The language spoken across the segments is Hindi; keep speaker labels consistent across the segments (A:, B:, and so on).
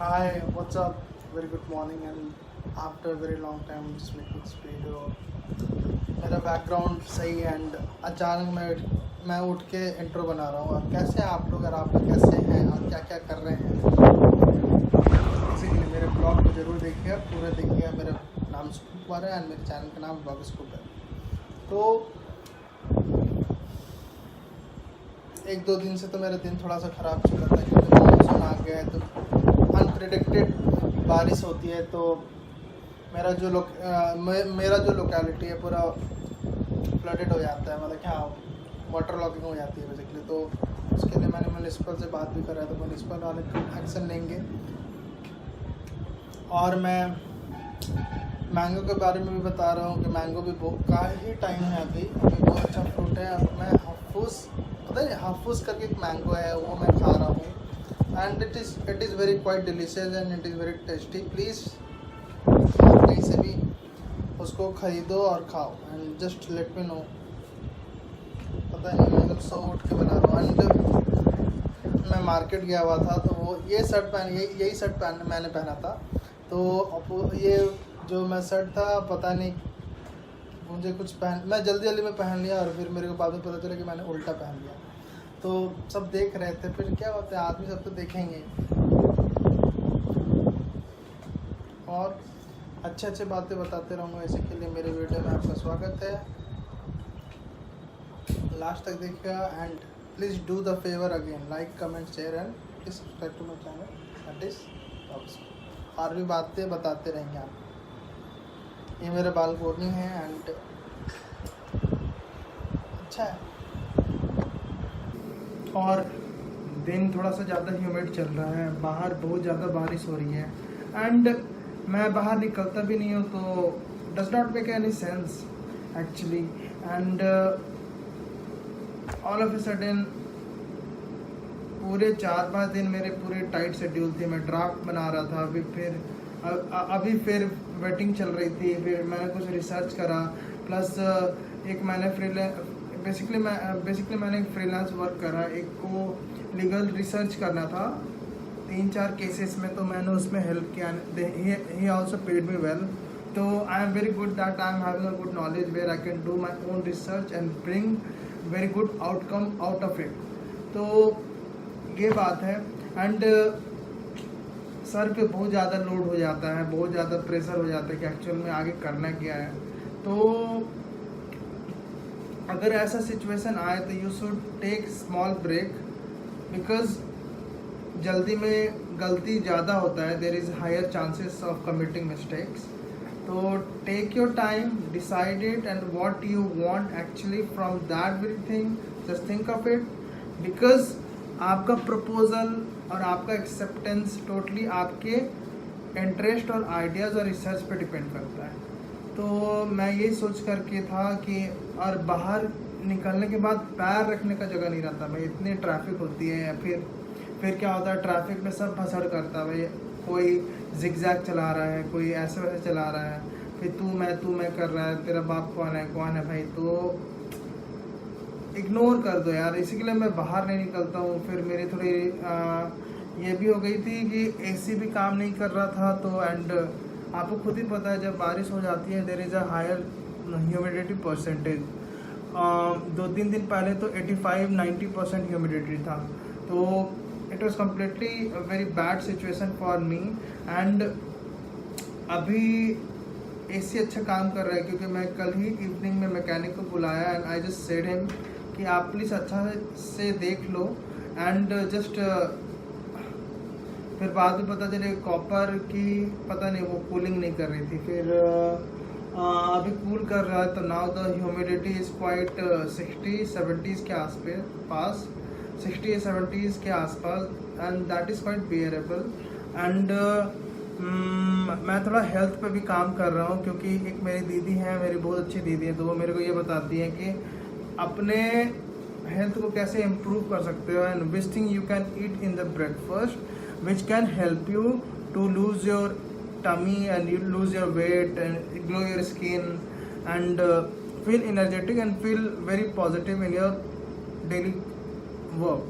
A: Hi, what's up? Very good morning, and after a very long time, I'm just making this video. मेरा बैकग्राउंड सही एंड अचानक मैं उठ के इंट्रो बना रहा हूँ। और कैसे हैं आप लोग, और आप लोग कैसे हैं और क्या क्या कर रहे हैं। बेसिकली मेरे ब्लॉग को जरूर देखिए, पूरा देखिए। मेरा नाम स्कूप कुमार है एंड मेरे चैनल का नाम ब्लॉग स्कूप है। तो एक दो दिन से तो मेरा दिन थोड़ा सा ख़राब चल रहा था क्योंकि मानसून आ गया है, तो अनप्रिडिक्टेड बारिश होती है। तो मेरा जो लोकेलिटी है पूरा फ्लडेड हो जाता है, मतलब क्या वाटर लॉगिंग हो जाती है बेसिकली। तो उसके लिए मैंने म्यूनिसिपल से बात भी करा है, तो म्यूनिसिपल वाले एक्शन लेंगे। और मैं मैंगो के बारे में भी बता रहा हूँ कि मैंगो भी का ही टाइम है अभी बहुत अच्छा फ्रूट है। अब मैं हाफूस, पता है हाफूस करके एक मैंगो है, वो मैं खा रहा हूँ and it is very quite delicious and it is very tasty. Please कहीं से भी उसको ख़रीदो और खाओ and just let me know. पता नहीं, मैं जब सो उठ के बना रहा हूँ एंड मैं मार्केट गया हुआ था, तो वो ये शर्ट यही शर्ट मैंने पहना था। तो अब ये जो मैं शर्ट था, पता नहीं मुझे मैं जल्दी में पहन लिया और फिर मेरे को बाद में पता चला कि मैंने उल्टा पहन लिया। तो सब देख रहे थे, फिर क्या होता है, आदमी सब तो देखेंगे। और अच्छे बातें बताते रहूँगा, इसी के लिए मेरे वीडियो में आपका स्वागत है। लास्ट तक देखिएगा and please do the favour again, like comment share and please subscribe to my channel that is. और भी बातें बताते रहेंगे आप। ये मेरा बालकोनी है एंड अच्छा है। और दिन थोड़ा सा ज़्यादा ह्यूमिड चल रहा है, बाहर बहुत ज़्यादा बारिश हो रही है एंड मैं बाहर निकलता भी नहीं हूँ, तो does not make any sense actually. And all of a sudden पूरे 4-5 दिन मेरे पूरे टाइट शेड्यूल थे। मैं ड्राफ्ट बना रहा था, अभी फिर वेटिंग चल रही थी, फिर मैंने कुछ रिसर्च करा, प्लस एक मैंने बेसिकली मैंने एक फ्रीलांस वर्क करा। एक को लीगल रिसर्च करना था 3-4 केसेस में, तो मैंने उसमें हेल्प किया। He also paid me well. तो I am very good that I am having a good knowledge where I can do my own research and bring very good outcome out of it. तो ये बात है एंड सर पे बहुत ज़्यादा लोड हो जाता है, बहुत ज़्यादा प्रेशर हो जाता है कि एक्चुअल में आगे करना क्या है। तो अगर ऐसा सिचुएशन आए तो you should take small break, because जल्दी में गलती ज़्यादा होता है, there is higher chances of committing mistakes. तो take your time, decide it and what you want actually from that very thing, just think of it. Because आपका प्रपोजल और आपका एक्सेप्टेंस टोटली आपके इंटरेस्ट और आइडियाज़ और रिसर्च पे डिपेंड करता है। तो मैं ये सोच करके था कि, और बाहर निकलने के बाद पैर रखने का जगह नहीं रहता भाई, इतनी ट्रैफिक होती है। फिर क्या होता है, ट्रैफिक में सब भसड़ करता है भाई, कोई जिगजैग चला रहा है, कोई ऐसे वैसे चला रहा है, फिर तू मैं कर रहा है, तेरा बाप कौन है भाई। तो इग्नोर कर दो यार, इसी के लिए मैं बाहर नहीं निकलता हूँ। फिर मेरी थोड़ी ये भी हो गई थी कि एसी भी काम नहीं कर रहा था। तो एंड आपको खुद ही पता है, जब बारिश हो जाती है there is a higher humidity percentage. 2-3 दिन पहले तो 85-90% ह्यूमिडिटी था। तो it was completely very bad situation for me. And अभी एसी अच्छा काम कर रहा है क्योंकि मैं कल ही इवनिंग में मैकेनिक को बुलाया and I just said him कि आप प्लीज़ अच्छा से देख लो एंड जस्ट। फिर बाद में पता चले कॉपर की पता नहीं वो कूलिंग नहीं कर रही थी, फिर अभी कूल कर रहा है। तो now the humidity is quite 60-70s के आसपास, 60-70s के आसपास and that is quite bearable. And मैं थोड़ा हेल्थ पे भी काम कर रहा हूँ क्योंकि एक मेरी दीदी है, मेरी बहुत अच्छी दीदी है, तो वो मेरे को ये बताती है कि अपने हेल्थ को कैसे इम्प्रूव कर सकते हो। And which thing you can eat in the breakfast which can help you to lose your tummy and you lose your weight and glow your skin and feel energetic and feel very positive in your daily work.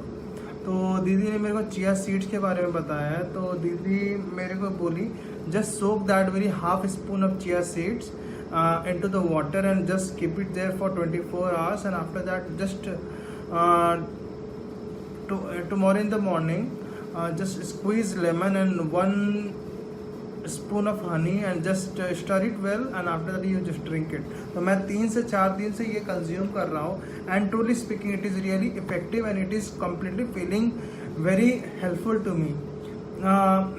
A: तो दीदी ने मेरे को चिया सीड्स के बारे में बताया है। तो दीदी मेरे को बोली just soak that very half spoon of chia seeds into the water and just keep it there for 24 hours, and after that just tomorrow in the morning just squeeze lemon and 1 spoon of honey and just stir it well, and after that you just drink it. तो मैं 3 से 4 दिन से ये कंज्यूम कर रहा हूँ and truly speaking it is really effective and it is completely feeling very helpful to me.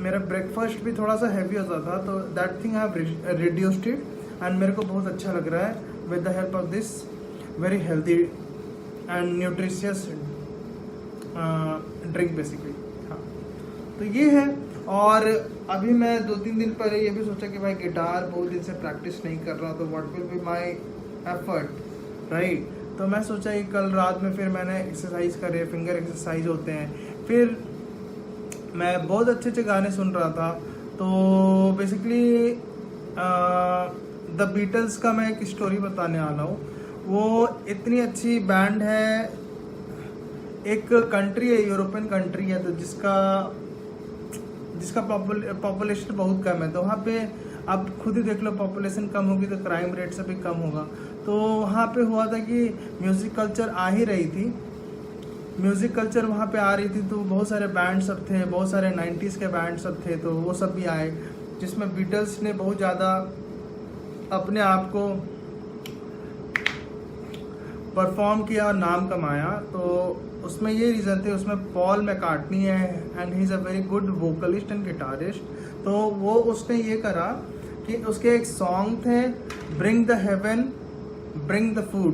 A: मेरा ब्रेकफास्ट भी थोड़ा सा हैवी होता था, तो that thing I have reduced it and मेरे को बहुत अच्छा लग रहा है with the help of this very healthy and nutritious drink basically. हाँ, तो ये है। और अभी मैं 2-3 दिन पहले ये भी सोचा कि भाई गिटार बहुत दिन से प्रैक्टिस नहीं कर रहा, तो what will be my effort, right. तो मैं सोचा कि कल रात में फिर मैंने एक्सरसाइज करे, फिंगर एक्सरसाइज होते हैं। फिर मैं बहुत अच्छे अच्छे गाने सुन रहा था। तो बेसिकली द बीटल्स का मैं एक स्टोरी बताने वाला हूँ। वो इतनी अच्छी बैंड है, एक कंट्री है, यूरोपियन कंट्री है, तो जिसका पॉपुलेशन बहुत कम है। तो वहाँ पे आप खुद ही देख लो, पॉपुलेशन कम होगी तो क्राइम रेट से भी कम होगा। तो वहाँ पे हुआ था कि म्यूज़िक कल्चर आ ही रही थी, म्यूज़िक कल्चर वहाँ पे आ रही थी। तो बहुत सारे बैंड सब थे, बहुत सारे 90s के बैंड सब थे, तो वो सब भी आए, जिसमें बीटल्स ने बहुत ज़्यादा अपने आप को परफॉर्म किया और नाम कमाया। तो उसमें ये रीज़न थे, उसमें पॉल मैकार्टनी है and he is a very good vocalist and guitarist. तो वो उसने ये करा कि उसके एक सॉन्ग थे, bring the haven bring the food,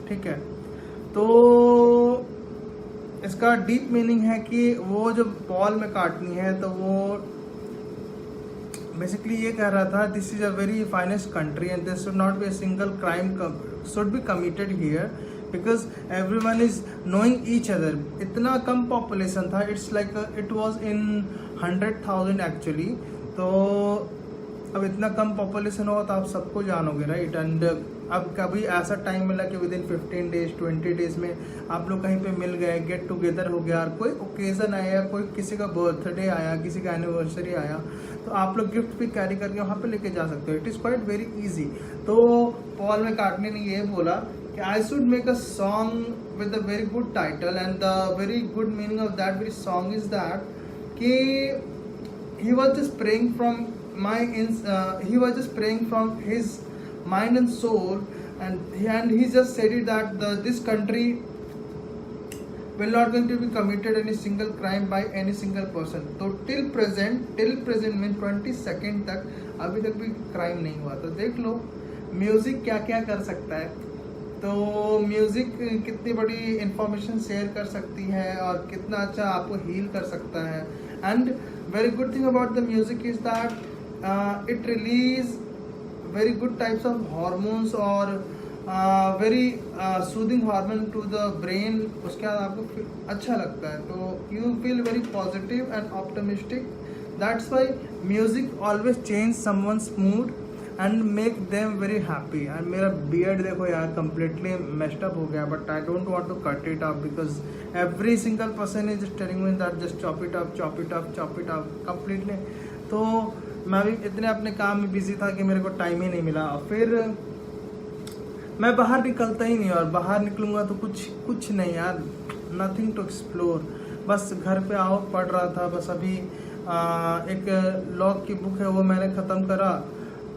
A: ठीक है। तो इसका डीप मीनिंग है कि वो जो पॉल मैकार्टनी है, तो वो बेसिकली ये कह रहा था, this is a very finest country and this should not be a single crime should be committed here because everyone is knowing each other. इतना कम पॉपुलेशन था, it's like it was in 100,000 actually. तो अब इतना कम पॉपुलेशन होगा तो आप सबको जानोगे, राइट। एंड अब कभी ऐसा टाइम मिला कि विद इन 15 डेज 20 डेज में आप लोग कहीं पे मिल गए, गेट टुगेदर हो गया, और कोई ओकेजन आया, कोई किसी का बर्थडे आया, किसी का एनिवर्सरी आया, तो आप लोग गिफ्ट भी कैरी करके वहाँ पे लेके जा सकते हो। It is quite very easy. तो पॉल मैकार्टनी ने ये बोला कि I should make a song with a very good title and the very good meaning of that very song is that कि he was just praying from his mind and soul, and he just said it that this country will not going to be committed any single crime by any single person. तो till present mean 22nd तक अभी तक भी क्राइम नहीं हुआ। तो देख लो म्यूजिक क्या क्या कर सकता है। तो म्यूजिक कितनी बड़ी इंफॉर्मेशन शेयर कर सकती है और कितना अच्छा आपको हील कर सकता है। And very good thing about the music is that it release very good types of hormones or very soothing hormone to the brain। उसके बाद आपको अच्छा लगता है, तो you feel very positive and optimistic। That's why music always change someone's mood and make them very happy। and मेरा beard देखो यार completely messed up हो गया, but I don't want to cut it off because every single person is just telling me that just chop it off completely। तो मैं भी इतने अपने काम में बिजी था कि मेरे को टाइम ही नहीं मिला। फिर मैं बाहर निकलता ही नहीं, और बाहर निकलूंगा तो कुछ नहीं यार, नथिंग टू एक्सप्लोर। बस घर पे आओ, पढ़ रहा था बस। अभी एक लॉ की बुक है वो मैंने ख़त्म करा,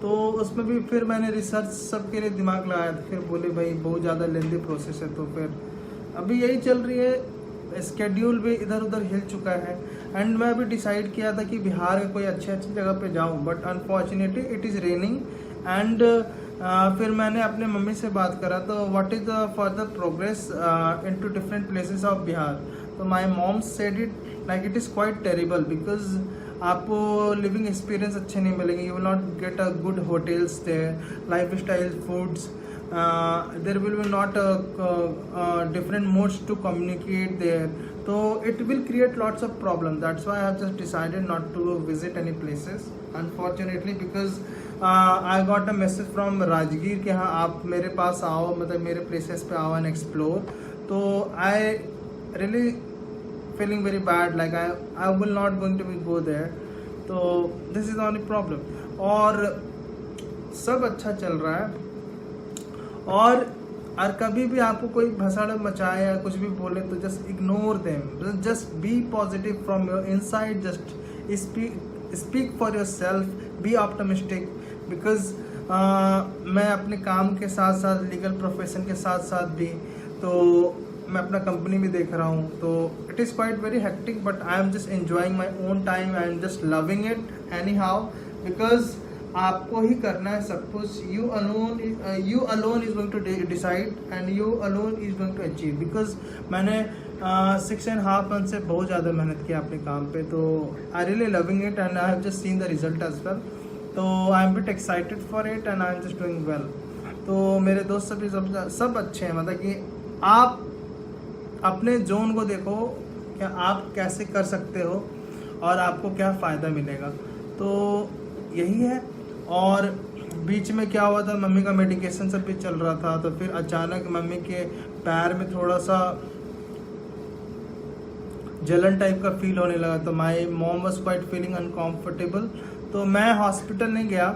A: तो उसमें भी फिर मैंने रिसर्च सबके लिए दिमाग लगाया। फिर बोले भाई बहुत ज़्यादा लेंदी प्रोसेस है, तो फिर अभी यही चल रही है। स्केड्यूल भी इधर उधर हिल चुका है। एंड मैं अभी डिसाइड किया था कि बिहार के कोई अच्छी जगह पे जाऊं, but unfortunately it is raining. And फिर मैंने अपने मम्मी से बात करा, तो what is the further progress into different places of Bihar. तो my mom said it like it is quite terrible because आपको लिविंग एक्सपीरियंस अच्छे नहीं मिलेंगे। You will not get a good hotels there, lifestyle foods, there will be not different modes to communicate there, so it will create lots of problems. That's why I have just decided not to visit any places unfortunately, because I got a message from Rajgir कि हाँ आप मेरे पास आओ, मतलब मेरे places पे आओ and explore। तो I really feeling very bad, like I will not going to be go there. तो this is the only problem. और सब अच्छा चल रहा है। और कभी भी आपको कोई भसड़ मचाए या कुछ भी बोले तो just ignore them, just be positive from your inside, just speak for your self, be optimistic. Because मैं अपने काम के साथ साथ लीगल प्रोफेशन के साथ साथ भी, तो मैं अपना कंपनी भी देख रहा हूँ, तो it is quite very hectic, but I am just enjoying my own time, I am just loving it anyhow, because आपको ही करना है सब कुछ। You alone is going to decide and you alone is going to achieve. Because मैंने 6.5 months से बहुत ज़्यादा मेहनत किया अपने काम पे, तो I really loving it and I have just seen the result as well. तो I am bit excited for it and I am just doing well. तो मेरे दोस्त सब अच्छे हैं, मतलब कि आप अपने जोन को देखो, क्या आप कैसे कर सकते हो और आपको क्या फ़ायदा मिलेगा, तो यही है। और बीच में क्या हुआ था, मम्मी का मेडिकेशन सब भी चल रहा था, तो फिर अचानक मम्मी के पैर में थोड़ा सा जलन टाइप का फील होने लगा, तो my mom was quite feeling uncomfortable. तो मैं हॉस्पिटल नहीं गया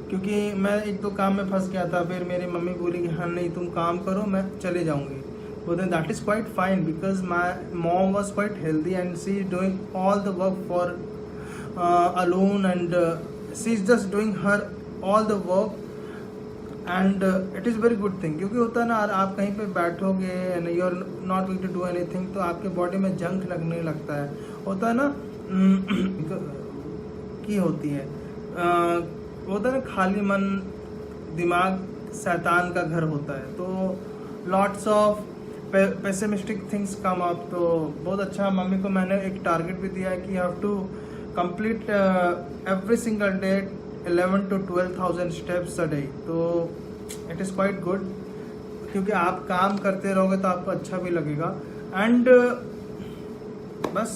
A: क्योंकि मैं 1-2 काम में फंस गया था। फिर मेरी मम्मी बोली कि हाँ नहीं तुम काम करो, मैं चले जाऊँगी। So then that is quite fine because my mom was quite healthy and she is doing all the work for alone, and she is just doing her all the work, and it is very good thing। क्योंकि होता है ना, आप कहीं पे बैठोगे and you are not going to do anything, तो आपके बॉडी में जंक लगने लगता है, होता है ना की होती है, होता है ना खाली मन, दिमाग शैतान का घर होता है, तो lots of pessimistic things come up. तो बहुत अच्छा, मम्मी को मैंने एक टारगेट भी दिया है कि you have to complete every single day 11 to 12,000 steps a day. तो इट इज़ क्वाइट गुड, क्योंकि आप काम करते रहोगे तो आपको अच्छा भी लगेगा। एंड बस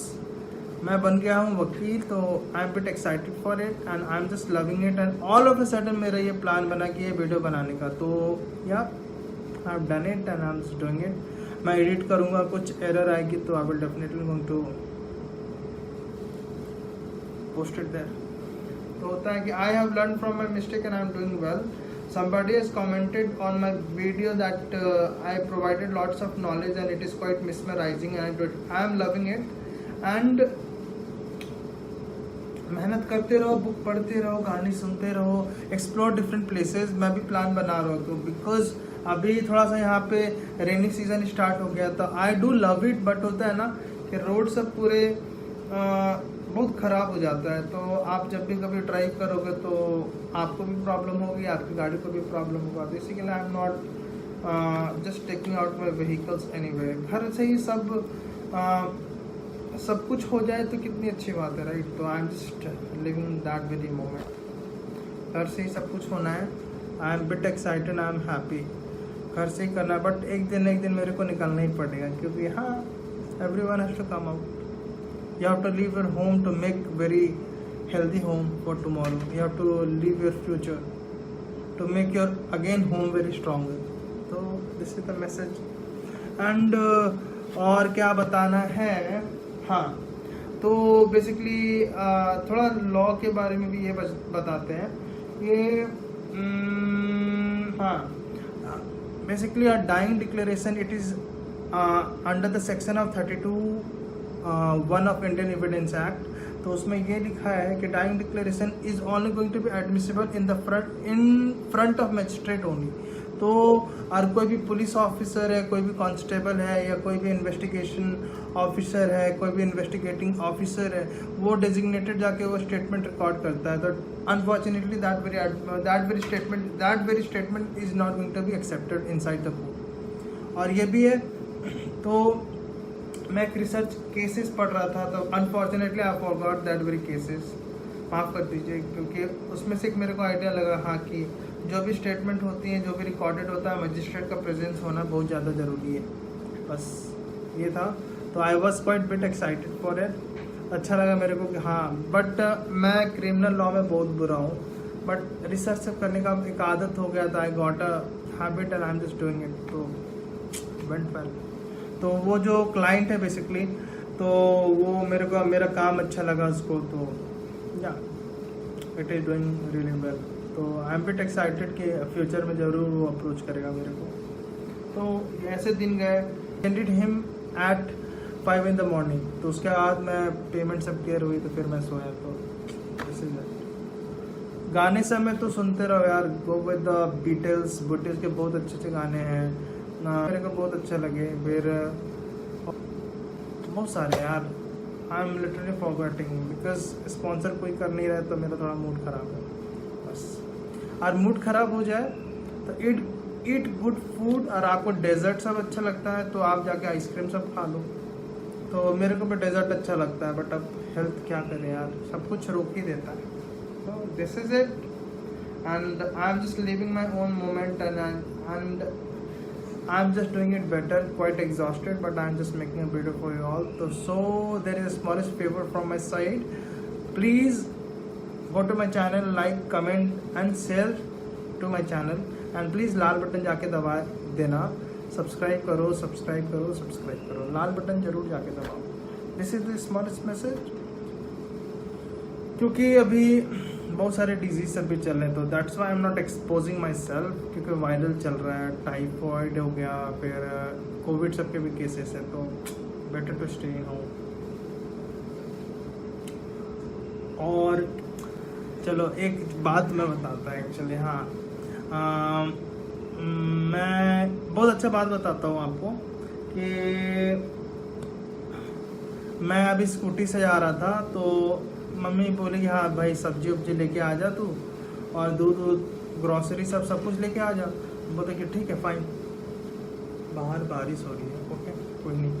A: मैं बन गया हूँ वकील, तो I am bit excited for it and I am just loving it. And all of a sudden मेरा ये प्लान बना कि ये वीडियो बनाने का, तो या I have done it and I am just doing it. मैं एडिट करूँगा, कुछ एरर आएगी तो I will definitely going to post it there. तो होता है कि I have learn from my mistake and I am doing well. Somebody has commented on my video that I provided lots of knowledge and it is quite mesmerizing and I am loving it. And मेहनत करते रहो, बुक पढ़ते रहो, गाने सुनते रहो, एक्सप्लोर डिफरेंट प्लेसेस। मैं भी प्लान बना रहा हूँ, तो बिकॉज अभी थोड़ा सा यहाँ पे रेनी सीजन स्टार्ट हो गया, तो I do love it, but होता है ना कि रोड सब पूरे बहुत ख़राब हो जाता है, तो आप जब भी कभी ड्राइव करोगे तो आपको भी प्रॉब्लम होगी, आपकी गाड़ी को भी प्रॉब्लम होगा। तो इसी के लिए I am not just taking out my vehicles anyway. घर से ही सब कुछ हो जाए तो कितनी अच्छी बात है, राइट। तो I am just living that very moment. घर से ही सब कुछ होना है। आई am bit excited, I am happy. घर से ही करना है, बट एक दिन मेरे को निकलना ही पड़ेगा, क्योंकि हाँ everyone has to come out. You have to leave your home to make very healthy home for tomorrow. You have to leave your future to make your again home very stronger. So this is the message. And और क्या बताना है, हाँ तो बेसिकली थोड़ा लॉ के बारे में भी ये बताते हैं। ये हाँ basically a dying declaration, it is under the section of 32(1) of Indian evidence act. तो उसमें ये लिखा है कि dying declaration is only going to be admissible in front of magistrate only. तो और कोई भी पुलिस ऑफिसर है, कोई भी कांस्टेबल है, या कोई भी इन्वेस्टिगेशन ऑफिसर है, कोई भी इन्वेस्टिगेटिंग ऑफिसर है, वो डेजिग्नेटेड जाके वो स्टेटमेंट रिकॉर्ड करता है। तो unfortunately that very statement is not going to be accepted inside the court. और ये भी है, तो मैं एक रिसर्च केसेस पढ़ रहा था, तो unfortunately I forgot that very cases, माफ़ कर दीजिए, क्योंकि उसमें से एक मेरे को आइडिया लगा हाँ कि जो भी स्टेटमेंट होती है, जो भी रिकॉर्डेड होता है, मजिस्ट्रेट का प्रेजेंस होना बहुत ज़्यादा ज़रूरी है। बस ये था, तो I was quite bit excited for it. अच्छा लगा मेरे को कि हाँ, बट मैं क्रिमिनल लॉ में बहुत बुरा हूँ, बट रिसर्च सब करने का एक आदत हो गया था। I got a habit and I am just doing it, तो वेंट वेल। तो वो जो क्लाइंट है बेसिकली तो वो मेरा काम अच्छा लगा उसको, तो या it is doing really well. तो आई एम बिट एक्साइटेड कि फ्यूचर में ज़रूर वो अप्रोच करेगा मेरे को। तो ऐसे दिन गए, सेंडेड him at 5 in the morning, तो उसके बाद मैं पेमेंट सब क्लियर हुई तो फिर मैं सोया। तो दिस इज इट। गाने सब में तो सुनते रहो यार, गो विद द बीटल्स के बहुत अच्छे गाने हैं मेरे को बहुत अच्छे लगे। फिर बहुत सारे यार, I am literally forgetting because sponsor कोई कर नहीं रहा है तो मेरा थोड़ा मूड खराब है बस। और मूड खराब हो जाए तो ईट गुड फूड, और आपको डेजर्ट सब अच्छा लगता है तो आप जाके आइसक्रीम सब खा लो। तो मेरे को भी डेजर्ट अच्छा लगता है, बट अब हेल्थ क्या करे यार, सब कुछ रोक ही देता है। तो this is it, and I am just living my own moment and I am just doing it better, quite exhausted, but I am just making a video for you all. So there is a smallest favor from my side. Please go to my channel, like, comment and share to my channel, and please Lal button जाके दबा देना। सब्सक्राइब करो, लाल बटन जरूर जाके दबाओ। This is the smallest message, क्योंकि अभी बहुत सारे डिजीज सब भी चल रहे हैं, तो that's why I am not exposing my self, क्योंकि वायरल चल रहा है, टाइफॉइड हो गया, फिर कोविड सबके भी केसेस हैं, तो बेटर टू स्टे होम। और चलो एक बात मैं बताता हूँ एक्चुअली, हाँ मैं बहुत अच्छा बात बताता हूँ आपको कि मैं अभी स्कूटी से जा रहा था, तो मम्मी बोली कि हाँ भाई सब्जी वब्जी लेके आ जा तू, और दूध ग्रॉसरी सब कुछ लेके आ जा। बोलते कि ठीक है फाइन। बाहर बारिश हो रही है, ओके कोई नहीं,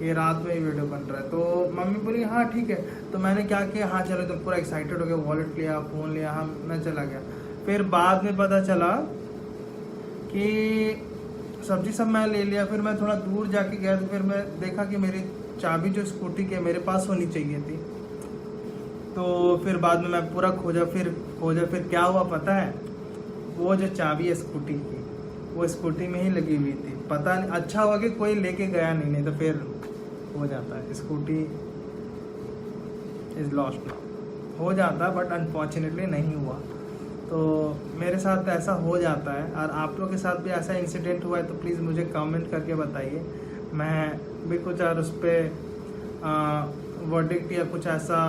A: ये रात में ही वीडियो बन रहा है। तो मम्मी बोली हाँ ठीक है। तो मैंने क्या किया, हाँ चलो, तो पूरा एक्साइटेड हो गया, वॉलेट लिया, फ़ोन लिया, हाँ मैं चला गया। फिर बाद में पता चला कि सब्जी सब मैं ले लिया। फिर मैं थोड़ा दूर जाके गया तो फिर मैं देखा कि मेरी चाबी जो स्कूटी की मेरे पास होनी चाहिए थी। तो फिर बाद में मैं पूरा खोजा, फिर क्या हुआ पता है, वो जो चाबी है स्कूटी की वो स्कूटी में ही लगी हुई थी। पता नहीं, अच्छा हुआ कि कोई लेके गया नहीं तो फिर हो जाता है, स्कूटी इज लॉस्ट नाउ, हो जाता है, बट अनफॉर्चुनेटली नहीं हुआ। तो मेरे साथ ऐसा हो जाता है, और आप लोगों के साथ भी ऐसा इंसिडेंट हुआ है तो प्लीज़ मुझे कमेंट करके बताइए। मैं भी कुछ और उस पर वर्डिक्ट या कुछ ऐसा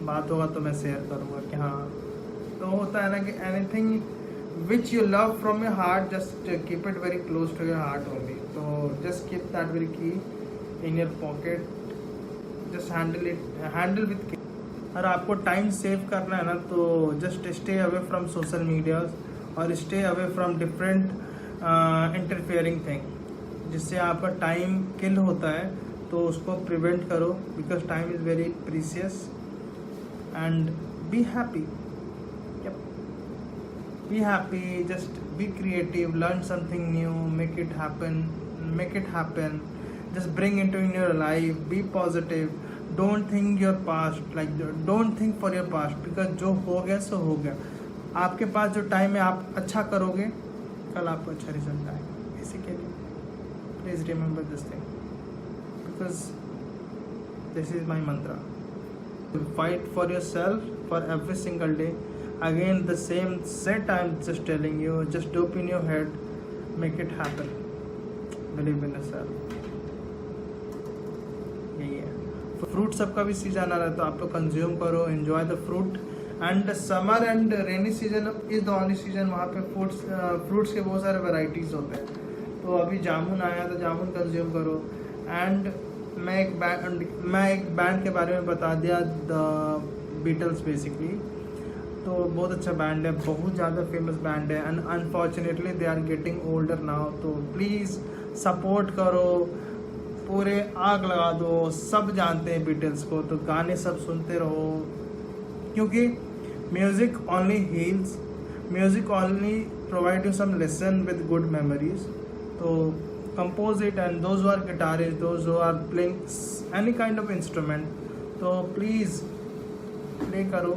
A: बात होगा तो मैं शेयर करूँगा कि हाँ। तो होता है ना कि anything which you love from your heart, just keep it very close to your heart only. तो just keep that very key in your pocket, just handle with care. और आपको टाइम सेव करना है ना, तो just stay away from social media और stay away from different interfering thing, जिससे आपका टाइम किल होता है, तो उसको प्रिवेंट करो, because time is very precious. And be happy. Yep. Be happy. Just be creative. Learn something new. Make it happen. Just bring into in your life. Be positive. Don't think your past. Like don't think for your past, because जो हो गया सो हो गया। आपके पास जो टाइम है आप अच्छा करोगे, कल आपको अच्छा रिजल्ट आएगा। इसी के लिए please remember this thing, because this is my Mantra. Fight for yourself for every single day. Again the same set, I'm just telling you, just open your head, make it happen, believe in yourself। यही है। फ्रूट सबका भी सीजन आ रहा है, तो आप लोग कंज्यूम करो, enjoy the fruit. And summer and rainy season is the only season वहाँ पे फ्रूट्स के बहुत सारे वेराइटीज होते हैं। तो अभी जामुन आया तो जामुन कंज्यूम करो। एंड मैं एक बैंड के बारे में बता दिया, द बीटल्स बेसिकली। तो बहुत अच्छा बैंड है, बहुत ज़्यादा फेमस बैंड है, and unfortunately they are getting older now. तो प्लीज़ सपोर्ट करो, पूरे आग लगा दो। सब जानते हैं बीटल्स को, तो गाने सब सुनते रहो, क्योंकि music only heals, music only provide you some lesson with good memories. तो compose it, and those who are guitarists, those who are playing any kind of instrument, तो please play करो,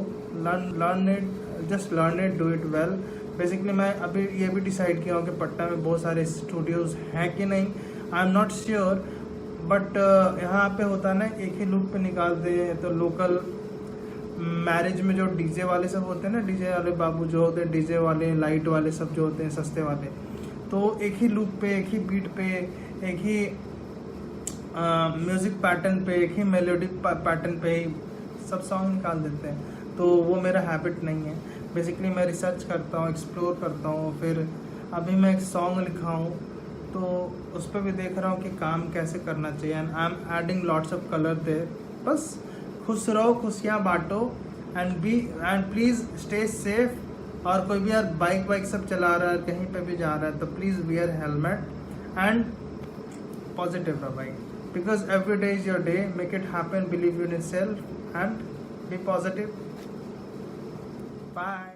A: learn it, just learn it, do it well। basically मैं अभी ये भी डिसाइड किया हूँ कि पटना में बहुत सारे स्टूडियोज़ हैं कि नहीं, I am not sure, but यहाँ पे होता है ना, एक ही लूप पे निकालते हैं। तो लोकल मैरिज में जो डीजे वाले सब होते हैं ना, डीजे वाले बाबू जो होते हैं, डीजे वाले लाइट वाले सब जो होते हैं सस्ते वाले, तो एक ही लूप पे, एक ही बीट पे, एक ही म्यूजिक पैटर्न पे, एक ही मेलोडिक पैटर्न पे ही सब सॉन्ग निकाल देते हैं। तो वो मेरा हैबिट नहीं है। बेसिकली मैं रिसर्च करता हूँ, एक्सप्लोर करता हूँ। फिर अभी मैं एक सॉन्ग लिखा हूँ तो उस पर भी देख रहा हूँ कि काम कैसे करना चाहिए। And I am adding lots of colour there. बस खुश रहो, खुशियाँ बांटो एंड प्लीज़ स्टे सेफ। और कोई भी यार बाइक सब चला रहा है, कहीं पे भी जा रहा है, तो please wear helmet and positive रहो भाई, because every day is your day. Make it happen, believe in yourself and be positive. Bye.